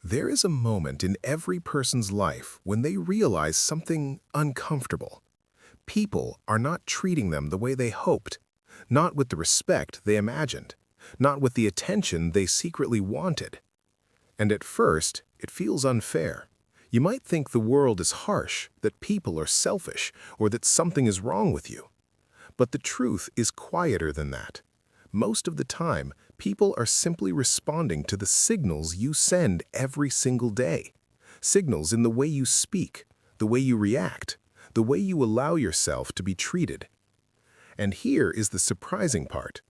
There is a moment in every person's life when they realize something uncomfortable. People are not treating them the way they hoped, not with the respect they imagined, not with the attention they secretly wanted. And at first, it feels unfair. You might think the world is harsh, that people are selfish, or that something is wrong with you. But the truth is quieter than that. Most of the time, people are simply responding to the signals you send every single day. Signals in the way you speak, the way you react, the way you allow yourself to be treated. And here is the surprising part.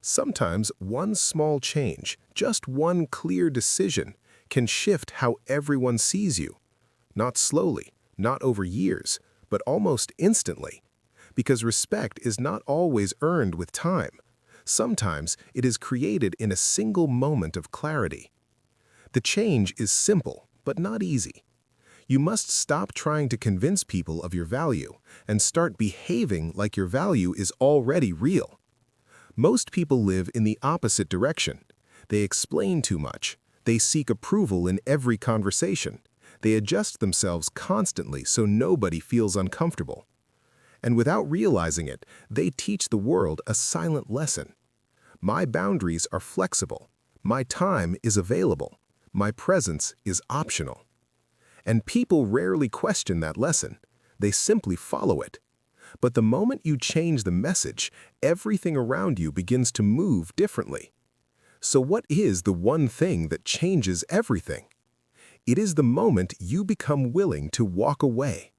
Sometimes one small change, just one clear decision, can shift how everyone sees you. Not slowly, not over years, but almost instantly. Because respect is not always earned with time. Sometimes it is created in a single moment of clarity. The change is simple, but not easy. You must stop trying to convince people of your value and start behaving like your value is already real. Most people live in the opposite direction. They explain too much. They seek approval in every conversation. They adjust themselves constantly so nobody feels uncomfortable. And without realizing it, they teach the world a silent lesson. My boundaries are flexible. My time is available. My presence is optional. And people rarely question that lesson. They simply follow it. But the moment you change the message, everything around you begins to move differently. So what is the one thing that changes everything? It is the moment you become willing to walk away.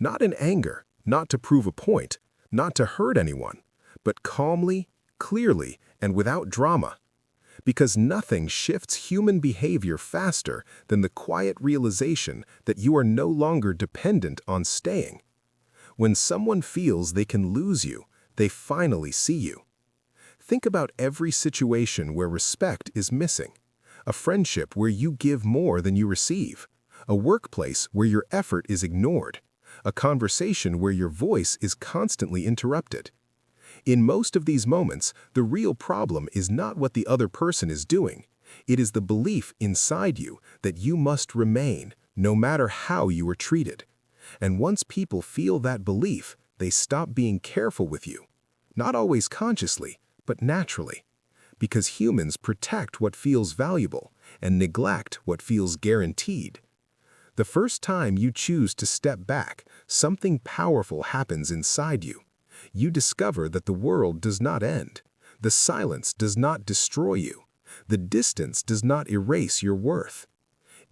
Not in anger, not to prove a point, not to hurt anyone, but calmly, clearly, and without drama. Because nothing shifts human behavior faster than the quiet realization that you are no longer dependent on staying. When someone feels they can lose you, they finally see you. Think about every situation where respect is missing. A friendship where you give more than you receive. A workplace where your effort is ignored. A conversation where your voice is constantly interrupted. In most of these moments, the real problem is not what the other person is doing. It is the belief inside you that you must remain, no matter how you are treated. And once people feel that belief, they stop being careful with you. Not always consciously, but naturally. Because humans protect what feels valuable and neglect what feels guaranteed. The first time you choose to step back, something powerful happens inside you. You discover that the world does not end. The silence does not destroy you. The distance does not erase your worth.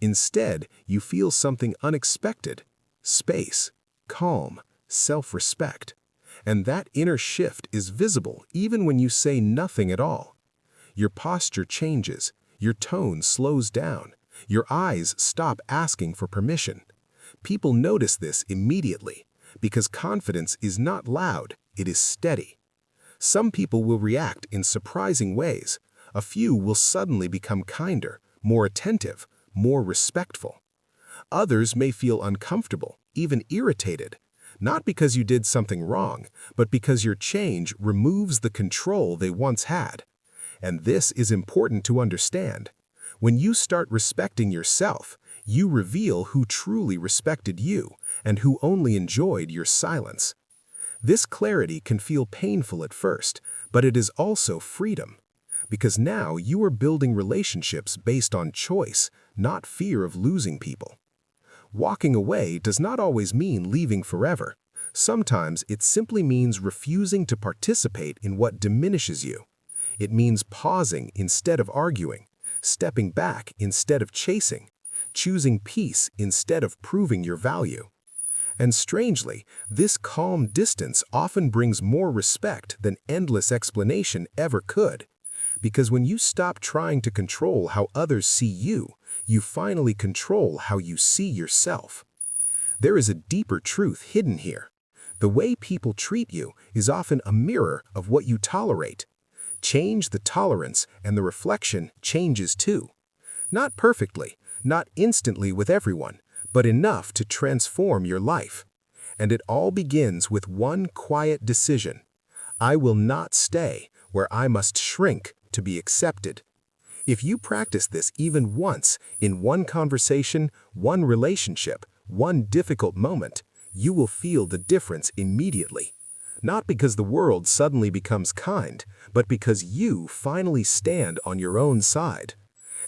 Instead, you feel something unexpected: space, calm, self-respect. And that inner shift is visible even when you say nothing at all. Your posture changes, your tone slows down, your eyes stop asking for permission. People notice this immediately, because confidence is not loud, it is steady. Some people will react in surprising ways. A few will suddenly become kinder, more attentive, more respectful. Others may feel uncomfortable, even irritated, not because you did something wrong, but because your change removes the control they once had. And this is important to understand. When you start respecting yourself, you reveal who truly respected you and who only enjoyed your silence. This clarity can feel painful at first, but it is also freedom. Because now you are building relationships based on choice, not fear of losing people. Walking away does not always mean leaving forever. Sometimes it simply means refusing to participate in what diminishes you. It means pausing instead of arguing, stepping back instead of chasing, choosing peace instead of proving your value. And strangely, this calm distance often brings more respect than endless explanation ever could. Because when you stop trying to control how others see you, you finally control how you see yourself. There is a deeper truth hidden here. The way people treat you is often a mirror of what you tolerate. Change the tolerance and the reflection changes too. Not perfectly, not instantly with everyone, but enough to transform your life. And it all begins with one quiet decision. I will not stay where I must shrink to be accepted. If you practice this even once, in one conversation, one relationship, one difficult moment, you will feel the difference immediately. Not because the world suddenly becomes kind, but because you finally stand on your own side.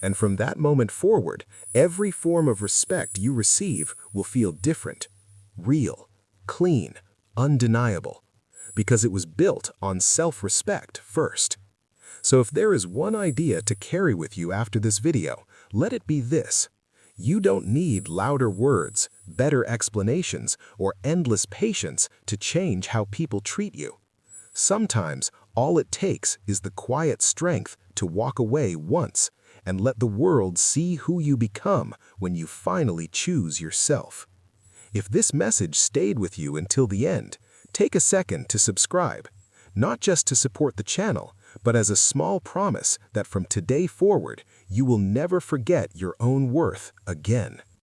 And from that moment forward, every form of respect you receive will feel different, real, clean, undeniable, because it was built on self-respect first. So if there is one idea to carry with you after this video, let it be this. You don't need louder words, better explanations, or endless patience to change how people treat you. Sometimes, all it takes is the quiet strength to walk away once and let the world see who you become when you finally choose yourself. If this message stayed with you until the end, take a second to subscribe, not just to support the channel, but as a small promise that from today forward, you will never forget your own worth again.